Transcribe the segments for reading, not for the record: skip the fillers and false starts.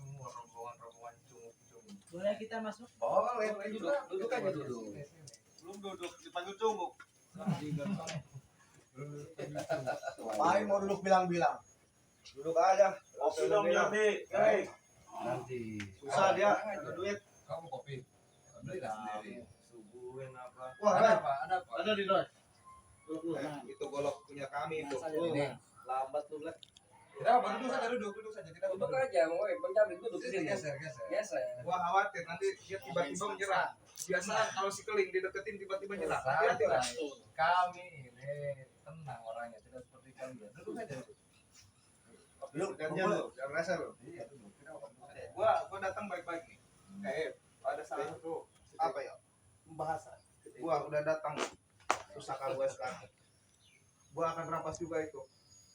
semua rombongan cunguk-cunguk. Boleh kita masuk? Boleh duduk aja duduk. Belum duduk dipanggil cunguk. Main mau duduk bilang-bilang. Duduk aja. Kopi dong Jordi. Nanti Susah dia ada duit. kamu kopi. Beli lah sendiri. Subuhin apa? Wah, Ada apa? Ada di luar. Nah, Itu golok punya kami itu. Ini. Lambat lu, Blek. Tidak apa, duduk saja kita Duduk aja, woi, Bang Jamil duduk Sini, sini. geser. Biasa. Gua khawatir nanti dia tiba-tiba menyerah. Biasa kalau si keling dideketin tiba-tiba nyerah. Hati-hati lah. Kami ini tenang orangnya, tidak seperti kalian. Duduk saja. Duduk gantian lu, jangan rasa lu. Iya, duduk. Tidak apa-apa. Gua datang baik-baik nih. Ada satu apa ya? Pembahasan. Gua udah datang. Susah kan gua sekarang. Gua akan rampas juga itu.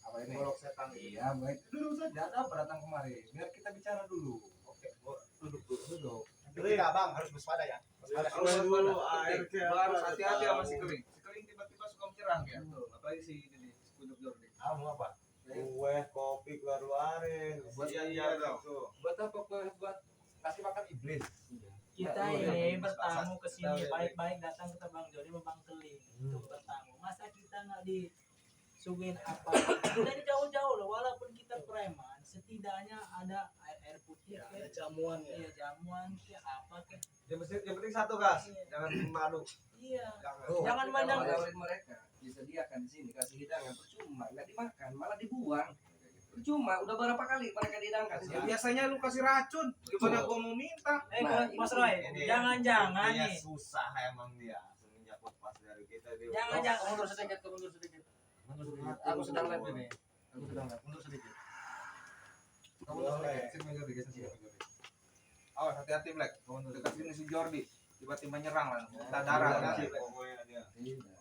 Apa ini? Golok setan itu. Iya, baik. Duduk saja. Ada apa datang kemari? Biar kita bicara dulu. Oke, gua duduk dulu. Duduk. Tapi kita bang harus waspada ya. Harus dulu air harus hati-hati sama si keling. Si keling tiba-tiba suka menyerang ya. Apalagi si ini kunyuk Jordi. Kamu apa? Kue, kopi keluarin. Buat Iya dong. Tuh. Buat apa? Buat kasih makan iblis. kita ini bertamu ke sini baik-baik datang ke Bang Jody sama Bang Keling untuk bertamu. Masa kita nggak disuguhin apa? Dari jauh-jauh loh, walaupun kita preman, setidaknya ada air putih, Ada jamuan ya. iya jamuan, kayak apa kayak. Yang penting satu gas, jangan malu. Iya. Jangan. Jangan Kita mandang nawarin mereka, disediakan di sini kasih hidangan percuma, nggak dimakan, malah dibuang. Percuma, udah berapa kali mereka dihidangkan? Ya, biasanya lu kasih racun, gimana gua mau minta? Nah, Mas Roy, jangan-jangan Dia nih. susah emang dia semenjak lepas dari kita dia. Jangan-jangan. Mundur sedikit, mundur sedikit. Aku sedang live ini. Aku sedang live, mundur sedikit. Kamu Boleh. sini Jordi, geser sini Jordi. Awas hati-hati Black. Dekat sini si Jordi tiba-tiba nyerang lah. Kita darah kan. Pokoknya dia. Tidak.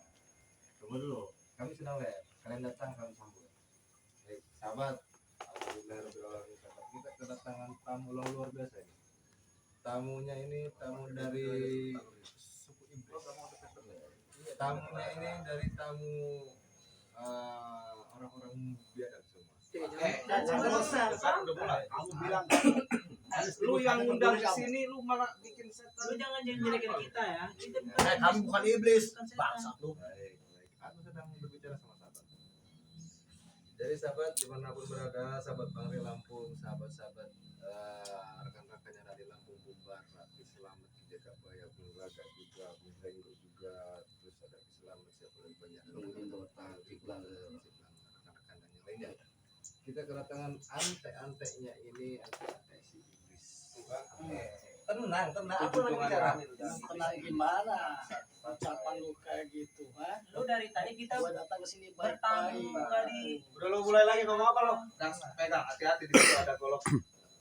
Tunggu dulu. Kami sedang live. Kalian datang kami sambut. Baik, sahabat. Alhamdulillah sahabat. Kita kedatangan tamu luar biasa ini. Tamunya ini tamu dari suku iblis. Tamunya ini dari tamu orang-orang biadab semua. Udah mulai. Kamu bilang Lu yang undang ke sini lu malah bikin setan. Lu jangan jelekin kita ya. Kita bukan kamu bukan iblis. bukan setan. Bangsat lu. Baik. Aku sedang berbicara sama sahabat. Jadi sahabat dimanapun berada, sahabat Bangri Lampung, sahabat-sahabat rekan-rekan yang dari Lampung Bumbar, Rati Selamat, Jakabaya, Bulaga juga, Bungrengo juga, terus ada Selamat siapa lagi banyak, Lungin Total, Iqbal, rekan-rekan dan yang lainnya. Kita kedatangan ante-antenya ini, ante-ante si iblis. Tenang, aku lagi bicara. Tenang gimana? Ucapan lu kayak gitu, ha? Lu dari tadi kita Gua datang ke sini bertamu baik-baik. nggak di Udah lu mulai lagi ngomong apa lo? Pegang hati-hati di situ ada golok.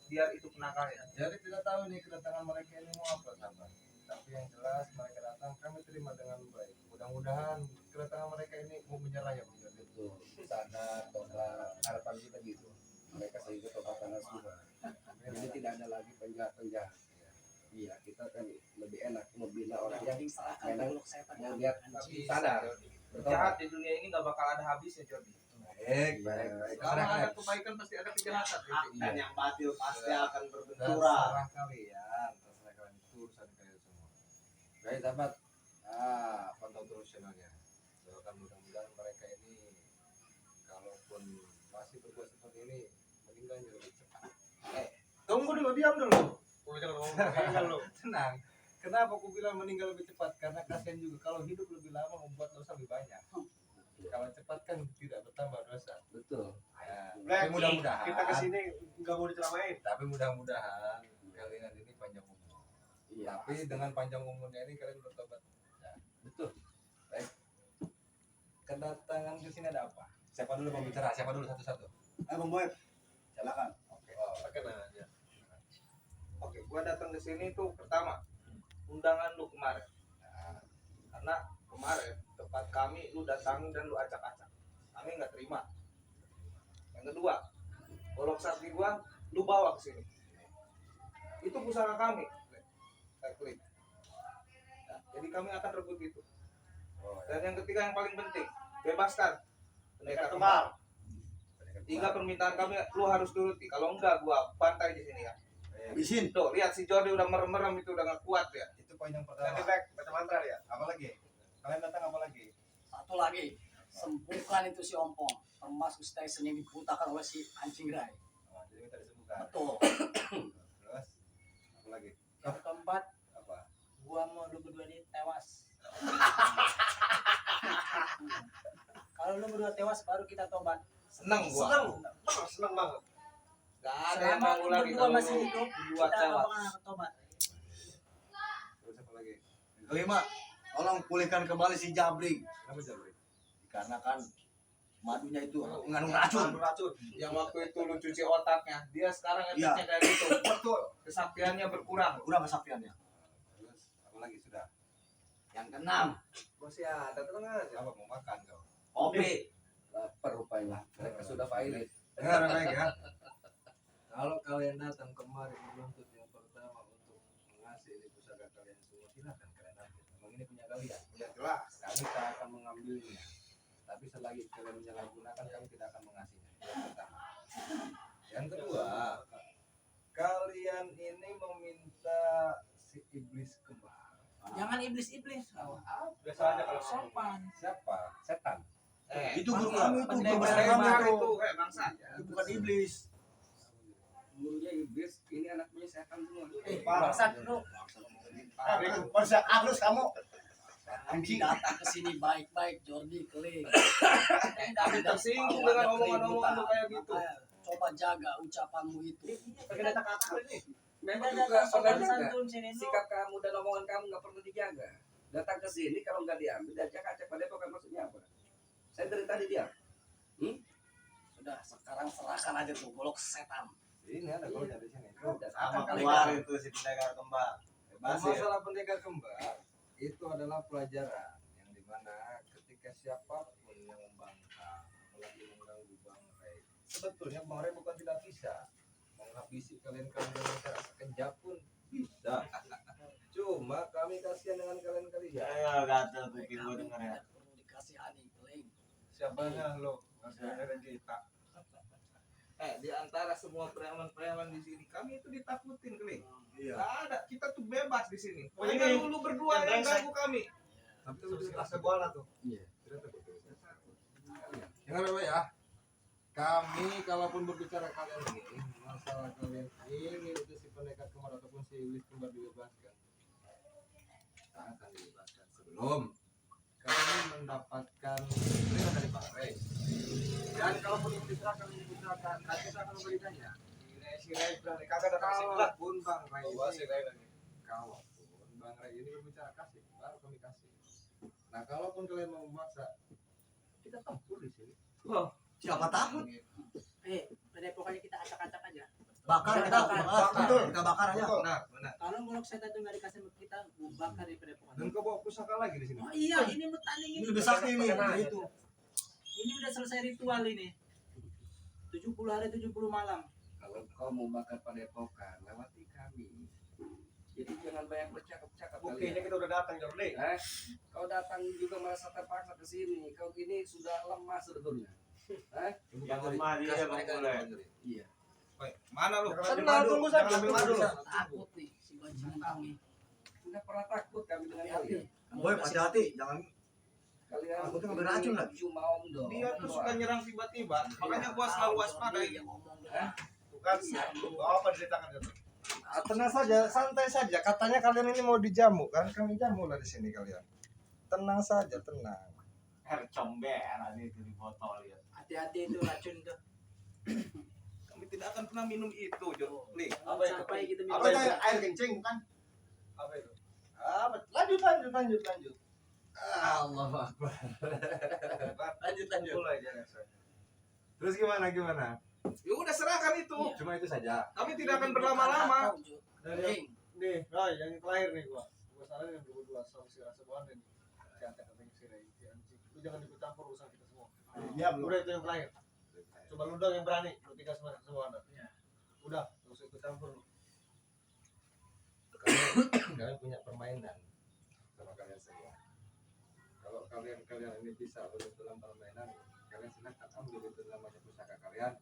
Biar itu penakalnya. Jadi tidak tahu nih kedatangan mereka ini mau apa sahabat. Tapi yang jelas mereka datang kami terima dengan baik. Mudah-mudahan kedatangan mereka ini mau menyerah ya Bang Jordi. Betul. Sadar tobat harapan kita gitu. Mereka sehingga tobatan juga. Jadi tidak ada lagi penjahat-penjahat. Iya, kita kan lebih enak membina orang yang memang mau lihat sadar. Jahat di dunia ini gak bakal ada habisnya Jordi. Baik. Kalau ada kebaikan pasti ada kejahatan. Dan yang batil pasti akan berbenturan. Terserah kalian itu urusan kalian semua. Baik sahabat, pantau terus channelnya. Doakan mudah-mudahan mereka ini kalaupun masih berbuat seperti ini meninggalnya lebih cepat. Tunggu dulu, diam dulu. Jangan ngomong lu. Tenang. Kenapa aku bilang meninggal lebih cepat? Karena kasihan juga kalau hidup lebih lama membuat dosa lebih banyak. Kalau cepat kan tidak bertambah dosa. Betul. Tapi mudah-mudahan. Kita kesini nggak mau diceramain. Tapi mudah-mudahan kalian ini panjang umur. Iya. Tapi dengan panjang umurnya ini kalian bertobat. Ya, betul. Baik. Kedatangan ke sini ada apa? Siapa dulu mau bicara? Siapa dulu satu-satu? Bang Boy, silakan. Oke. Perkenalan aja. Oke, gua datang ke sini tuh pertama undangan lu kemarin. Nah, Karena kemarin tempat kami lu datang dan lu acak-acak. Kami nggak terima. Yang kedua, golok sakti gua lu bawa ke sini. Itu pusaka kami. Klik. Nah, jadi kami akan rebut itu. Dan yang ketiga yang paling penting, bebaskan pendekar kembar. 3 permintaan kami lu harus turuti. Kalau enggak gua bantai di sini ya. Habisin. Tuh, lihat si Jordi udah merem-merem itu udah nggak kuat ya. Itu poin yang Jadi pertama. back baca mantra ya. Apa lagi? Kalian datang apa lagi? Satu lagi. Sembuhkan itu si Ompong. Termasuk Tyson yang dibutakan oleh si anjing Rai. Oh, jadi minta disembuhkan. Betul. Terus apa lagi? Yang keempat, Apa? gua mau lu berdua ini tewas. Kalau lu berdua tewas baru kita tobat. Seneng gua. Seneng banget. Gak ada yang Selama mau lu lagi berdua kalau masih lu hidup, berdua kita nggak tewas. bakal tobat. Terus apa lagi? Kelima, tolong pulihkan kembali si Jabring. Kenapa Jabri? Dikarenakan madunya itu mengandung racun. Racun. Yang waktu itu lu cuci otaknya, dia sekarang Iya. efeknya kayak gitu. Betul. Kesaktiannya berkurang. Kurang kesaktiannya. Terus apa lagi sudah? Yang keenam, Masih ada, tenang aja. Apa mau makan kau? kopi. Lapar rupanya. Mereka sudah pilot. Dengar baik ya. Kalau kalian datang kemari menuntut yang pertama untuk mengasih ini pusaka kalian semua, silakan kalian ambil. Memang ini punya kalian. Ya jelas. Kami tak akan mengambilnya. Tapi selagi kalian menyalahgunakan, kami tidak akan mengasihnya. Yang pertama. Yang kedua, kalian ini meminta si iblis kembar. Jangan iblis-iblis. Biasa aja kalau Sopan. Siapa? Setan. Itu guru Bangsa. kami itu, Pas guru dia besar kami Bangsa itu. itu, bangsa. Itu bukan iblis. Gurunya iblis, ini anak punya setan semua. Bangsat lu. Persia aklus kamu. Kami datang ke sini baik-baik, Jordi Keling. Kami tersinggung dengan omongan-omongan lu kayak gitu. Makanya, coba jaga ucapanmu itu. Pakai data kata ini. Memang Kita juga datang sopan pernah juga santun sini lu. sikap kamu dan omongan kamu nggak pernah dijaga. Datang ke sini kalau nggak diambil, diajak-ajak pada pokoknya maksudnya apa? Saya dari tadi diam. Sudah, sekarang serahkan aja tuh golok setan. Ini ada golnya di sini. Sama keluar itu si pendekar kembar. Masalah pendekar kembar itu adalah pelajaran yang dimana ketika siapapun yang membangkang, apalagi mengganggu Bang Ray, sebetulnya Bang Ray bukan tidak bisa menghabisi kalian-kalian dengan cara sekejap pun bisa. Cuma kami kasihan dengan kalian-kalian. gatel kuping gua denger ya. Perlu dikasihani, Keling. Siapanya lo? Masih kita. Di antara semua preman-preman di sini, kami itu ditakutin, Keling. Iya. Nggak ada, kita tuh bebas di sini. Oh, Hanya ini lu berdua yang ganggu kami. Tapi itu sudah sekolah tuh. Iya. Tidak takut. Dengar apa ya? Kami kalaupun berbicara kalian ini masalah kalian ini itu si pendekar kembar ataupun si iblis kembar dibebaskan, tak akan dibebaskan sebelum kalian mendapatkan perintah dari Pak Rey. Dan kalaupun diserahkan nanti kita akan memberikannya. Si Ray berani kagak datang sini lah. Kalaupun Bang Ray Bawa si ini, Ray lagi. kalaupun Bang Ray ini berbicara kasih, baru kami kasih. Nah, kalaupun kalian mau memaksa, kita tempur di sini. Siapa takut? Pada pokoknya kita acak-acak aja. Bakar kita, betul. Kita bakar aja. Benar, benar. Kalau golok setan itu nggak dikasih sama kita, gua bakar daripada pokoknya. Dan kau bawa pusaka lagi di sini. Oh iya, ini bertanding Ini ini. lebih sakti nih. Nah, itu. Ini udah selesai ritual ini. 70 hari 70 malam. Kalau kau mau bakar padepokan, lewati kami. Jadi jangan banyak bercakap-cakap Buktinya kalian. kita udah datang, Jordi. Kau datang juga merasa terpaksa ke sini. Kau ini sudah lemah sebetulnya. Yang lemah dia Bang Mulai. Iya. Mana lu? Kenal, tunggu saja. Jangan Ambil madu. takut nih, si bajingan kami. Tidak pernah takut kami dengan Hati-hati. kalian. Kamu Boy, kasih- hati-hati. Jangan Kalian Aku tuh ngambil racun lagi. Cuma omdo. Dia tuh suka nyerang tiba-tiba. Makanya gua selalu waspada ini. Yang ngomong Bukan. Apa diceritakan itu? Tenang saja, santai saja. Katanya kalian ini mau dijamu kan? Kami jamu lah di sini kalian. Tenang saja, tenang. itu di botol ya. Hati-hati itu racun tuh. Kami tidak akan pernah minum itu, Jordi. Apa itu? Sampai gitu Apa itu? Air kencing bukan? Apa itu? Apa? Lanjut. Allah Akbar. Lanjut. Mulai dia. Terus gimana? Ya udah serahkan itu. Cuma itu saja. Kami tidak akan berlama-lama. Keling. Nih, Roy, yang terakhir nih gua salah yang berdua sama si rasa buan dan kata si Ray, si anjing. Lu jangan ikut campur urusan kita semua. Iya, udah itu yang terakhir. Coba lu dong yang berani, lu tiga semua ada. Iya. Udah, lu usah ikut campur lu. Kalian punya permainan sama kalian semua. Kalau kalian ini bisa lulus dalam permainan, kalian silakan ambil itu namanya pusaka kalian.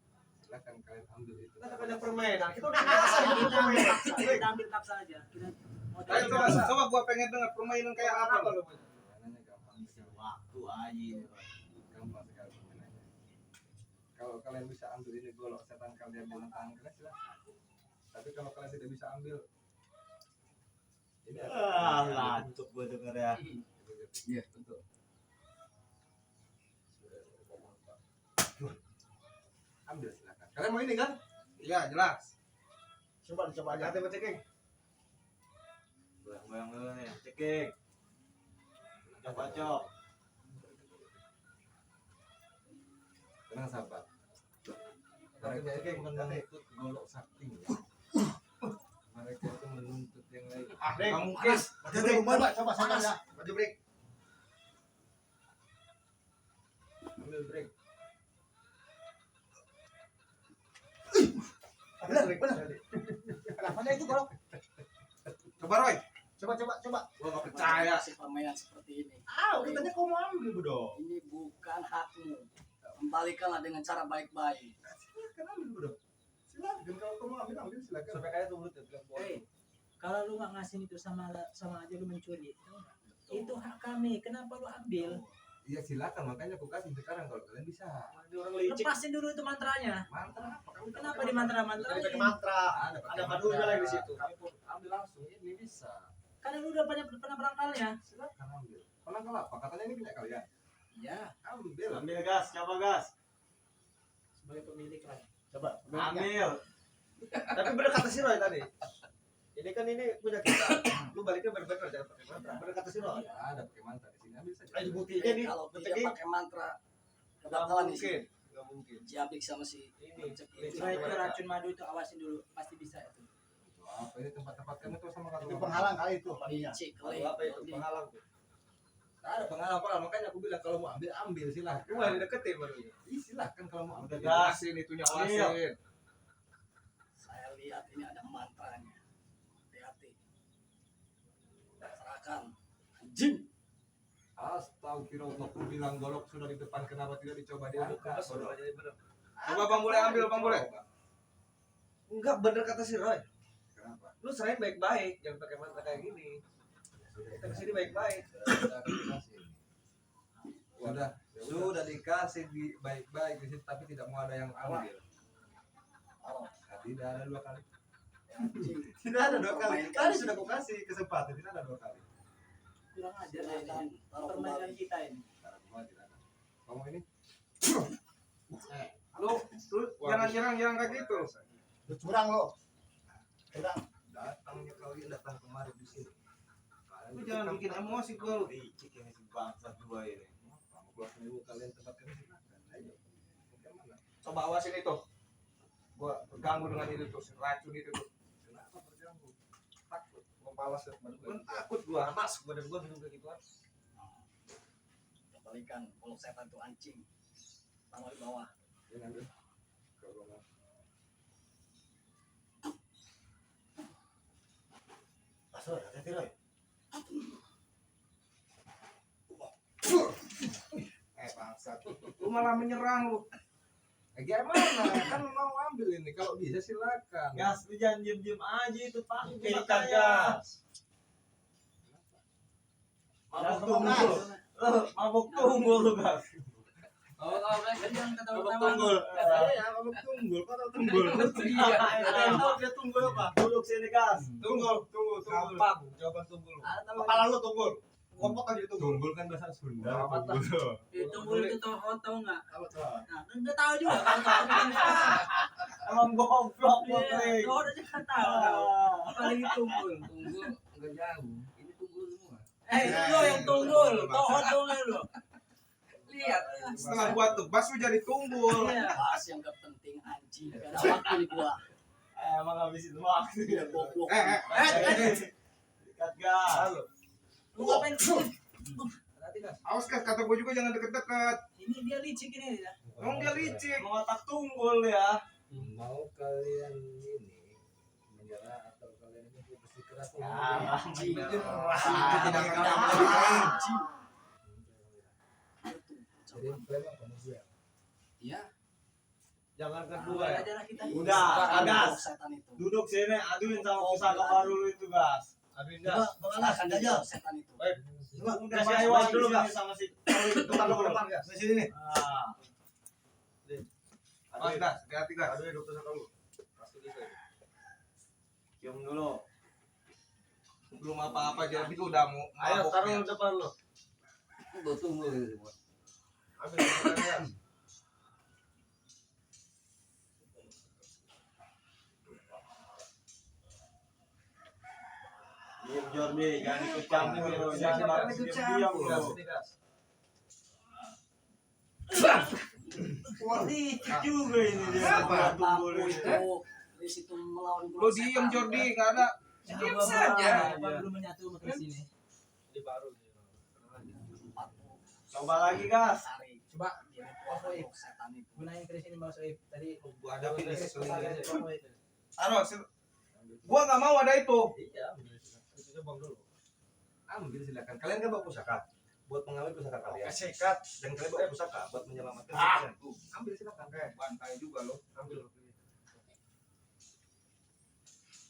silakan kalian ambil itu. Kita ada permainan. Kita udah biasa hidup Kita ambil permainan. paksa, kita ambil paksa aja. Kita mau Ayo coba gua pengen dengar permainan kayak apa lu? Permainannya gampang sekali. Waktu aja. Gampang sekali permainannya. Kalau kalian bisa ambil ini golok setan kalian dengan tangan kalian silakan. Tapi kalau kalian tidak bisa ambil ini Lantuk gua denger ya. Iya, betul. ambil silakan. Kalian mau ini kan? Iya, jelas. Coba aja. Hati cekeng. Goyang-goyang dulu nih. Cekik. Coba cok. Tenang sahabat. Mereka itu bukan mengikut golok sakti. Mereka itu menuntut yang lain. Nggak mungkin. Coba sana ya. Baju break. Ambil break. Kenapa itu golok? Coba Roy. Coba. Gua nggak percaya. sih permainan seperti ini. Katanya kau mau ambil bro. Ini bukan hakmu. Kembalikanlah dengan cara baik-baik. Silakan ambil bro. Silakan kalau kamu ambil silakan. Sampai kayak tuh mulut ya. kalau lu nggak ngasih itu sama aja lu mencuri. Tahu nggak? Itu hak kami. Kenapa lu ambil? Iya silakan makanya aku kasih sekarang kalau kalian bisa. Orang licik. Lepasin dulu itu mantranya. Mantra apa? Kamu Kenapa di mantra-mantra? Pakai mantra. Ada padunya lagi di situ. Kamu ambil langsung ini bisa. Karena lu udah pernah berangkalnya. Silakan ambil. Penangkal apa? Katanya ini punya kalian. Iya. Ambil. Ambil gas, coba gas. Sebagai pemilik lah. Coba. Ambil. Tapi bener kata si Roy tadi. Ini kan ini punya kita. Lu baliknya bener-bener jangan pakai mantra. Bener kata si Roy. Ya, ada pakai mantra di sini. Ambil saja. Ayo buktinya nih. Kalau tidak Cekeng. pakai mantra, Nggak kebakalan di sini. mungkin. Nggak mungkin. Jabrik sama si Ini. Coba itu racun madu itu awasin dulu. Pasti bisa itu. Itu apa ini tempat-tempat kamu tuh sama kata Itu penghalang kali itu. licik, Kalau apa itu penghalang tuh? Ada pengalaman apa? Makanya aku bilang kalau mau ambil silahkan. Lu malah dideketin baru. Ih, silahkan kalau mau ambil. Awasin itunya awasin. Saya lihat ini ada mantranya. Hati-hati. Serahkan. Anjing. Astagfirullah, aku bilang golok sudah di depan kenapa tidak dicoba diangkat? Coba Bang Bule ambil Bang Bule. Enggak bener kata si Roy. Kenapa? Lu serahin baik-baik, jangan pakai mantra kayak gini. Kita kesini baik-baik. Sudah dikasih di baik-baik di situ tapi tidak mau ada yang ambil. Tidak ada dua kali. Anjing. Tidak ada dua kali. Tadi sudah aku kasih kesempatan, tidak ada dua kali. Kurang aja Serahkan. Taruh permainan kembali. kita ini. Cara kedua tidak ada. Kamu ini Lu jangan kayak gitu. Lu curang lo. Curang. datangnya kalian datang kemari di sini. Lu jangan bikin emosi gua lu. Licik ini si bangsa dua ini. Kamu buat dulu kalian tempatkan silakan. Ayo. Bagaimana? Coba awasin itu. Gua terganggu dengan itu tuh, racun itu tuh. Kenapa terganggu? Takut. Gua malas ya. Takut gua. Panas badan gua minum kayak gituan. Kembalikan golok setan itu anjing. Taruh di bawah. Ini ambil. Kalau mau. Pasur, hati-hati Roy. Bangsat. Lu malah menyerang lu. Gimana? Kan mau ambil ini. Kalau bisa silakan. Gas, lu jangan diem-diem aja itu Pak. Kita gas. Mabuk tunggul. Mabuk tunggul lu gas. Oh, mereka jangan ketawa Mabuk ketawa. tunggul. Ya, kamu tunggul. Kau tahu tunggul. Tahu dia tunggul apa? Duduk sini gas. Tunggu. Gampang. Jawaban tunggu lu. Kepala lu tunggul. Kompok aja itu tunggu. Tunggul kan bahasa Sunda. Apa tuh? Tunggul. Itu itu tahu nggak? Apa tuh? Nah, udah tahu juga kan tahu kan. Emang goblok lu, Iya, Kring. kau udah kan tahu. Apalagi tunggul. Tunggul enggak jauh. Ini tunggul semua. Lu yang tunggul, kau tunggul lu. Lihat. Setengah buat tuh, bakso jadi tunggul. Iya. Bahas yang gak penting anjing. Gak ada waktu nih gua. Emang habisin waktu. Udah goblok. Dekat gas. Halo. Lu ngapain? Awas kan kata gua juga jangan deket-deket. Ini dia licik ini ya. Emang dia licik. Emang otak tunggul ya. Mau kalian ini menyerah atau kalian ini bersikeras Anjing. jadi kalian apa mau gue? Iya. Jangan Dua kedua ya. aja lah kita. Udah, Bukan gas. golok setan itu. Duduk sini, aduin sama pusaka baru lu itu, gas. Aduin gas. Mengalahkan dia golok setan itu. Coba Udah, kasih Mas, awan maju dulu, sini gas. Sama si depan depan, gas. Di sini nih. Ah. Mas gas, hati-hati gas. Aduh, dokter saka lu. Pasti bisa. Cium dulu. Belum apa-apa jadi udah mau Ayo, mabok taruh ya. di depan lu. Gua tunggu gitu semua. Ambil ya. Diam Jordi, jangan ikut campur lu. Jangan Jangan ikut diam campur. lu. Wadi juga ini dia. Apa? Tunggu Lampu ini. itu di situ melawan Lu golok diem setan. Jordi, enggak ada. Diam saja. Belum menyatu sama Chris ini. Ini baru. Coba lagi, gas. Tarik. Coba Dia kuat golok setan itu. gunain Chris ini Mas Soib. Tadi Gua hadapin di Chris sekeliling. itu. Gua enggak mau ada itu. Iya, ambil. Itu bang dulu. Ambil silakan. Kalian kan bawa pusaka buat mengambil pusaka kalian. Sikat. Dan kalian bawa pusaka buat menyelamatkan Ah. kalian. Tuh, ambil silakan. Bantai juga lo. Ambil.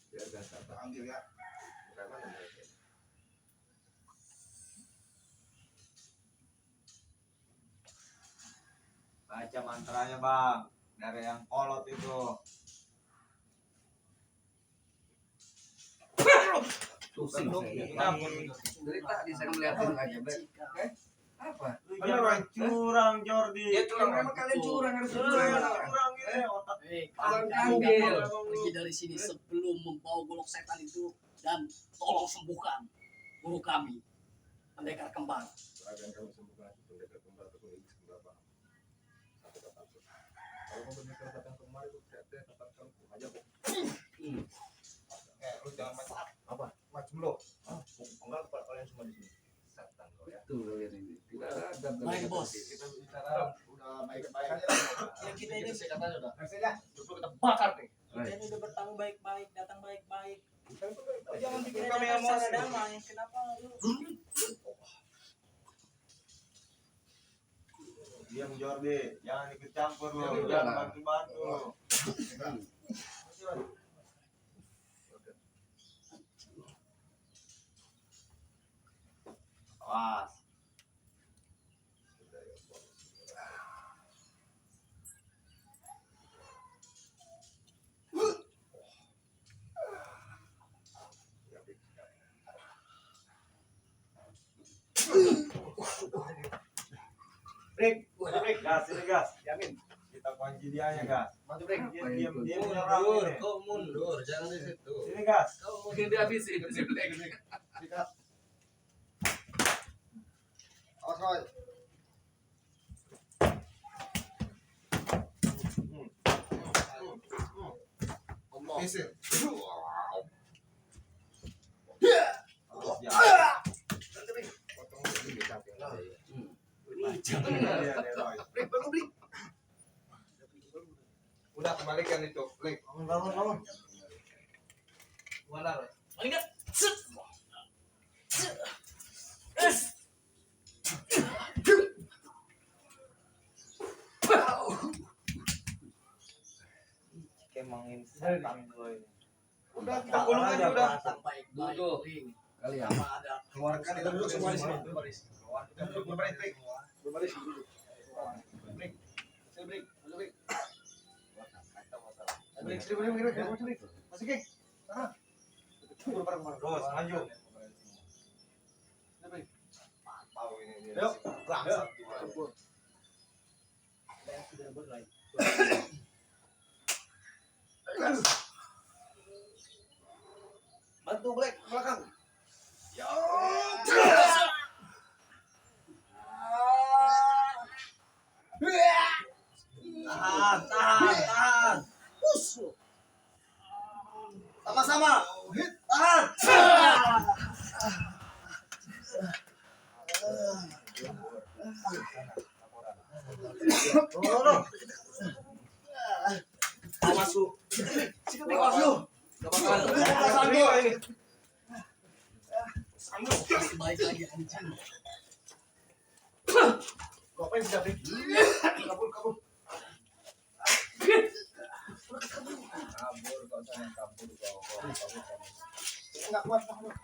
Biar gak sabar. Ambil ya. Bukan mana mereka. Baca mantranya, Bang. Dari yang kolot itu. Pusing saya. Campur. Dari tadi saya ngeliatin aja, Bre. Apa? Lu jangan curang, Jordi. Dia curang, memang kalian curang harus curang. Curang ini otak. Abang Kamu Kanggil. pergi dari sini sebelum membawa golok setan itu dan tolong sembuhkan guru kami pendekar kembar. Akan kami sembuhkan pendekar kembar ataupun iblis kembar Bang. Satu kata. Kalau kamu pendekar datang kemari itu saya tempat kamu aja kok. Lu jangan macam Apa? macam lo. Enggak kepala kalian semua di sini. Setan kau ya. Tuh kalian ini. Tidak ada. Baik, Bos. Kita bicara udah baik-baik aja. Ya, kita ini saya katanya udah. Saja. Dulu kita bakar nih. kita ini udah bertamu baik-baik, datang baik-baik. Jangan Jangan bikin bikin kami kami emosi. secara damai. Kenapa lu? Diam, Jordi. Jangan ikut campur lu. Ya udah Jangan lah. bantu-bantu lu. Awas. Break, gas ini gas. Yamin. Kita kunci dianya gas. Maju break. Diam, diam, Apa itu? nyerang Mundur, ini. kau mundur, jangan di situ. Sini gas. Kau mungkin dihabisin si Black. Awas kau. Misir. Awas, jangan. Dia, Roy. Udah kembalikan itu. Klik. Bangun. Mana lo? Paling enggak. Kemangin setan gua ini. Udah kita gulung aja udah. Baik-baik. Duduk. Ring. Kalian. Apa ada? Keluarkan itu duduk semua di sini. Kita duduk berbaris, break. Berbaris dulu. Break. Saya break. Maju break. Break, break. Masih kek. Sana. Buru bareng kemana? Terus, maju. Break. Tahu ini dia. Yuk. Bangsat. Sudah berai. Bantu break ke belakang. Tahan. Sama-sama. Tahan. Awas lu. Awas lu. Masih baik lagi anjing. Ngapain sih, Break? Kabur. Kabur kok sana kabur kok. Enggak kuat.